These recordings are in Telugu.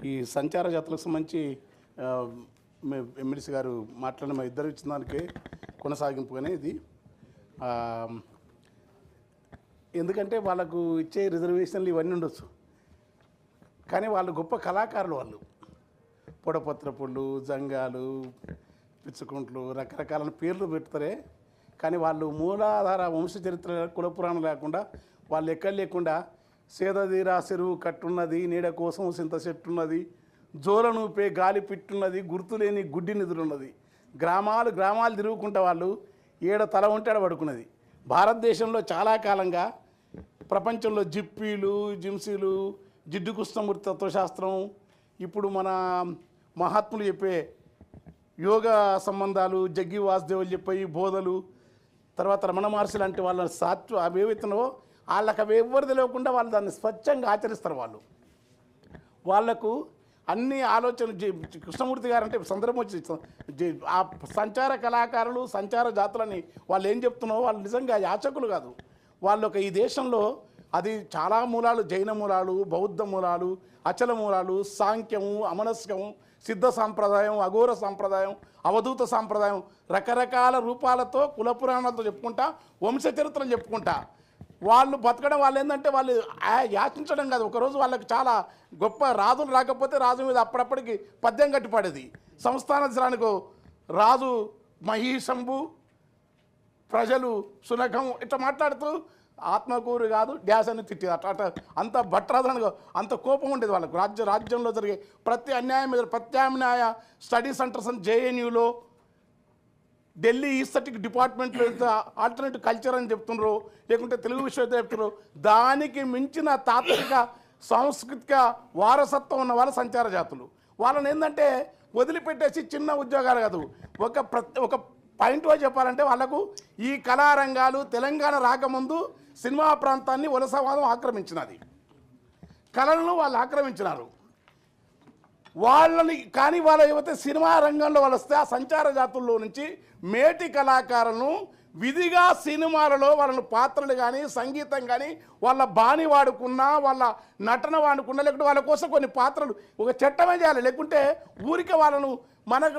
ఈ సంచార జాతులకు సంబంధించి ఎమ్మెల్సీ గారు మాట్లాడిన మా ఇద్దరు ఇచ్చిన దానికి కొనసాగింపుగానే ఇది. ఎందుకంటే వాళ్ళకు ఇచ్చే రిజర్వేషన్లు ఇవన్నీ ఉండొచ్చు, కానీ వాళ్ళు గొప్ప కళాకారులు. వాళ్ళు పొడపత్రపుళ్ళు, జంగాలు, పిచ్చుకుంట్లు రకరకాల పేర్లు పెడతారే, కానీ వాళ్ళు మూలాధార వంశ చరిత్ర కులపురాణం లేకుండా వాళ్ళు ఎక్కడ లేకుండా సేదదీరా చెరువు కట్టున్నది, నీడ కోసం సింత చెట్టున్నది, జోలనూపే గాలి పిట్టున్నది, గుర్తులేని గుడ్డి నిధులున్నది, గ్రామాలు గ్రామాలు తిరుగుకుంటా వాళ్ళు ఏడ తల ఉంటే ఆడ పడుకున్నది. భారతదేశంలో చాలా కాలంగా ప్రపంచంలో జిప్పీలు, జిమ్సీలు, జిడ్డు కృష్ణమూర్తి తత్వశాస్త్రం, ఇప్పుడు మన మహాత్ములు చెప్పే యోగా సంబంధాలు, జగ్గి వాసుదేవులు చెప్పే బోధలు, తర్వాత రమణ మహర్షి లాంటి వాళ్ళ అవి ఏవైతున్నావో వాళ్ళకి అవి ఎవరు తెలియకుండా వాళ్ళు దాన్ని స్వచ్ఛంగా ఆచరిస్తారు. వాళ్ళకు అన్ని ఆలోచనలు కృష్ణమూర్తి గారు అంటే సందర్భం వచ్చి ఆ సంచార కళాకారులు, సంచార జాతులని వాళ్ళు ఏం చెప్తున్నారో వాళ్ళు నిజంగా యాచకులు కాదు. వాళ్ళు ఈ దేశంలో అది చాలా మూలాలు, జైన మూలాలు, బౌద్ధ మూలాలు, అచల మూలాలు, సాంఖ్యము, అమనస్కము, సిద్ధ సాంప్రదాయం, అఘోర సాంప్రదాయం, అవధూత సాంప్రదాయం, రకరకాల రూపాలతో కులపురాణాలతో చెప్పుకుంటా, వంశ చరిత్రలు చెప్పుకుంటా వాళ్ళు బతకడం. వాళ్ళు ఏంటంటే వాళ్ళు యాచించడం కాదు. ఒకరోజు వాళ్ళకి చాలా గొప్ప రాజులు రాకపోతే రాజు మీద అప్పుడప్పటికి పద్యం కట్టిపడేది. సంస్థానానికి రాజు మహీశంభు, ప్రజలు సునఖం ఇట్లా మాట్లాడుతూ ఆత్మకూరు కాదు డ్యాస్ అని తిట్టి అట్లా అంత భట్రాధనగా అంత కోపం ఉండేది వాళ్ళకు. రాజ్యంలో జరిగే ప్రతి అన్యాయం మీద ప్రత్యామ్నాయ స్టడీ సెంటర్స్ అని జేఎన్యూలో, ఢిల్లీ ఈస్థెటిక్ డిపార్ట్మెంట్లో ఆల్టర్నేటివ్ కల్చర్ అని చెప్తున్నారు, లేకుంటే తెలుగు విశ్వవిద్యాలయం చెప్తున్నారు. దానికి మించిన తాత్విక సాంస్కృతిక వారసత్వం ఉన్న వాళ్ళ సంచార జాతులు. వాళ్ళని ఏంటంటే వదిలిపెట్టేసి చిన్న ఉద్యోగాలు కాదు, ఒక పాయింట్లో చెప్పాలంటే వాళ్ళకు ఈ కళారంగాలు తెలంగాణ రాకముందు సినిమా ప్రాంతాన్ని వలసవాదం ఆక్రమించినది. కళలను వాళ్ళు ఆక్రమించినారు వాళ్ళని. కానీ వాళ్ళ యువత సినిమా రంగంలో వాళ్ళు వస్తే ఆ సంచార జాతుల్లో నుంచి మేటి కళాకారులను విధిగా సినిమాలలో వాళ్ళను పాత్రలు కానీ సంగీతం కానీ వాళ్ళ బాణి వాడుకున్నా, వాళ్ళ నటన వాడుకున్నా, లేకుంటే వాళ్ళ కోసం కొన్ని పాత్రలు ఒక చట్టమే చేయాలి. లేకుంటే ఊరికే వాళ్ళను మనకు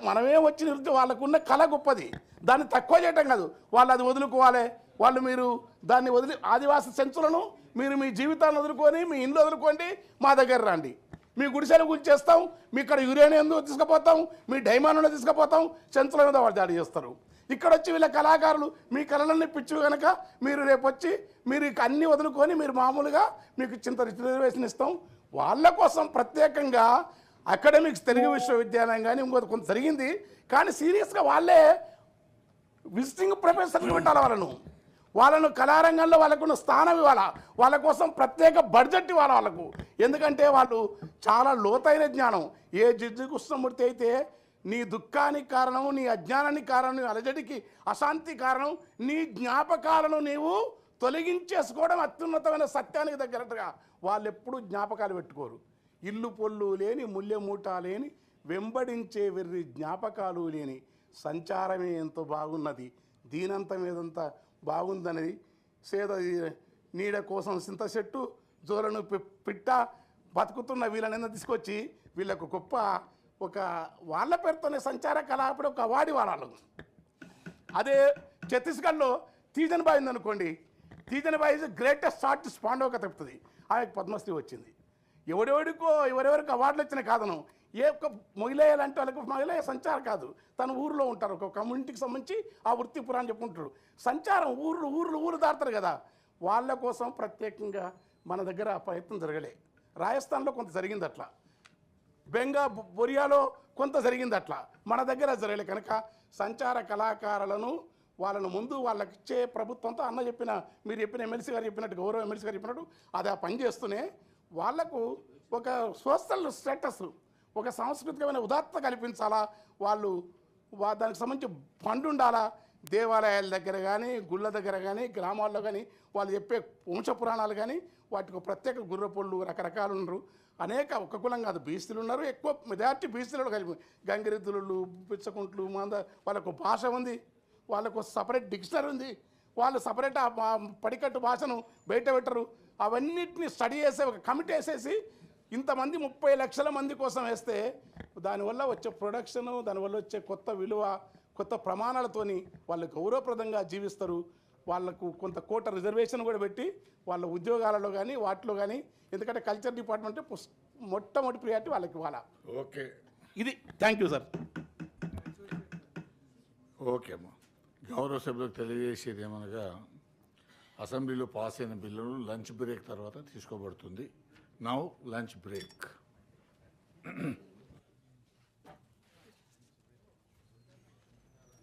మనమే వచ్చి నిరుద్యోగం వాళ్ళకున్న కళ గొప్పది, దాన్ని తక్కువ చేయటం కాదు. వాళ్ళు అది వదులుకోవాలి. వాళ్ళు మీరు దాన్ని వదిలి ఆదివాసీ సెన్సులను మీరు మీ జీవితాన్ని వదులుకొని మీ ఇంట్లో వదులుకోండి, మా దగ్గర రండి, మీ గుడిసెలు గుర్చేస్తాం, మీ ఇక్కడ యురేనియం తీసుకుపోతాం, మీ డైమండ్లో తీసుకుపోతాం, సెన్సుల మీద వాళ్ళు దాడి చేస్తారు. ఇక్కడ వచ్చి వీళ్ళ కళాకారులు మీ కళలన్నీ పిచ్చు కనుక మీరు రేపు వచ్చి మీరు అన్నీ వదులుకొని మీరు మామూలుగా మీకు చింత రిజర్వేషన్ ఇస్తాం. వాళ్ళ కోసం ప్రత్యేకంగా అకాడమిక్స్ తెలుగు విశ్వవిద్యాలయం కానీ ఇంకొక కొంత జరిగింది. కానీ సీరియస్గా వాళ్ళే విజిటింగ్ ప్రొఫెసర్లు పెట్టాలి. వాళ్ళను కళారంగంలో వాళ్ళకున్న స్థానం ఇవ్వాలా, వాళ్ళ కోసం ప్రత్యేక బడ్జెట్ ఇవ్వాలి వాళ్ళకు. ఎందుకంటే వాళ్ళు చాలా లోతైన జ్ఞానం. ఏ జిడ్డు కృష్ణమూర్తి అయితే నీ దుఃఖానికి కారణం, నీ అజ్ఞానానికి కారణం, నీ అలజడికి అశాంతి కారణం నీ జ్ఞాపకాలను నీవు తొలగించేసుకోవడం అత్యున్నతమైన సత్యానికి దగ్గరగా వాళ్ళు ఎప్పుడూ జ్ఞాపకాలు పెట్టుకోరు. ఇల్లు పొల్లు లేని, ముల్లెమూట లేని, వెంబడించే వెర్రి జ్ఞాపకాలు లేని సంచారమే ఎంతో బాగున్నది, దీనంతం ఏదంతా బాగుందనేది. సేద నీడ కోసం సింత చెట్టు, జోలను పిట్ట బతుకుతున్న వీళ్ళని తీసుకొచ్చి వీళ్ళకు గొప్ప ఒక వాళ్ళ పేరుతోనే సంచార కళ అప్పుడు ఒక అవార్డు వాడాలి. అదే ఛత్తీస్గఢ్లో తీజన్బాయి ఉందనుకోండి, తీజన్బాయి ఇస్ గ్రేటెస్ట్ ఆర్టిస్ట్ పాండవ కథ చెప్తుంది. ఆమెకు పద్మశ్రీ వచ్చింది. ఎవరెవరికి అవార్డులు వచ్చినా కాదను. ఏ ఒక్క మహిళలంటే వాళ్ళకి మహిళ సంచారం కాదు, తన ఊరిలో ఉంటారు, ఒక కమ్యూనిటీకి సంబంధించి ఆ వృత్తి పురాణం చెప్పుకుంటారు. సంచారం ఊరు దాడతారు కదా, వాళ్ళ కోసం ప్రత్యేకంగా మన దగ్గర ప్రయత్నం జరగలే. రాజస్థాన్లో కొంత జరిగింది అట్లా, బొరియాలో కొంత జరిగింది అట్లా, మన దగ్గర జరగలే. కనుక సంచార కళాకారులను వాళ్ళను ముందు వాళ్ళకి ఇచ్చే ప్రభుత్వంతో అన్న చెప్పిన మీరు చెప్పిన ఎమ్మెల్సీ గారు చెప్పినట్టు, గౌరవ ఎమ్మెల్సీ గారు చెప్పినట్టు అది ఆ పని చేస్తూనే వాళ్లకు ఒక సోషల్ స్టేటస్, ఒక సాంస్కృతికమైన ఉదాత్తత కల్పించాలా. వాళ్ళు దానికి సంబంధించి ఫండ్ ఉండాలా. దేవాలయాల దగ్గర కానీ, గుళ్ళ దగ్గర కానీ, గ్రామాల్లో కానీ వాళ్ళు చెప్పే వంశ పురాణాలు కానీ వాటికి ప్రత్యేక గుర్రపొళ్ళు రకరకాలు ఉన్నారు. అనేక ఒక్క కులం కాదు, బీసీలు ఉన్నారు, ఎక్కువ మెజార్టీ బీసీలు కలిపి గంగిరెద్దులు, పిచ్చకుంట్లు, వాళ్ళకు భాష ఉంది, వాళ్ళకు సపరేట్ డిక్షనరీ ఉంది, వాళ్ళు సపరేట్ పడికట్టు భాషను బయట పెట్టరు. అవన్నిటిని స్టడీ చేసే ఒక కమిటీ వేసేసి ఇంతమంది 30 లక్షల మంది కోసం వేస్తే దానివల్ల వచ్చే ప్రొడక్షను, దానివల్ల వచ్చే కొత్త విలువ, కొత్త ప్రమాణాలతోని వాళ్ళు గౌరవప్రదంగా జీవిస్తారు. వాళ్ళకు కొంత కోట రిజర్వేషన్ కూడా పెట్టి వాళ్ళ ఉద్యోగాలలో కానీ వాటిలో కానీ, ఎందుకంటే కల్చర్ డిపార్ట్మెంట్ మొట్టమొదటి ప్రియారిటీ వాళ్ళకి ఇవ్వాలా. ఓకే, ఇది. Thank you sir. ఓకే అమ్మా. గౌరవ సభ్యులకు తెలియజేసేది ఏమనగా, అసెంబ్లీలో పాస్ అయిన బిల్లులు లంచ్ బ్రేక్ తర్వాత తీసుకోబడుతుంది. Now lunch break.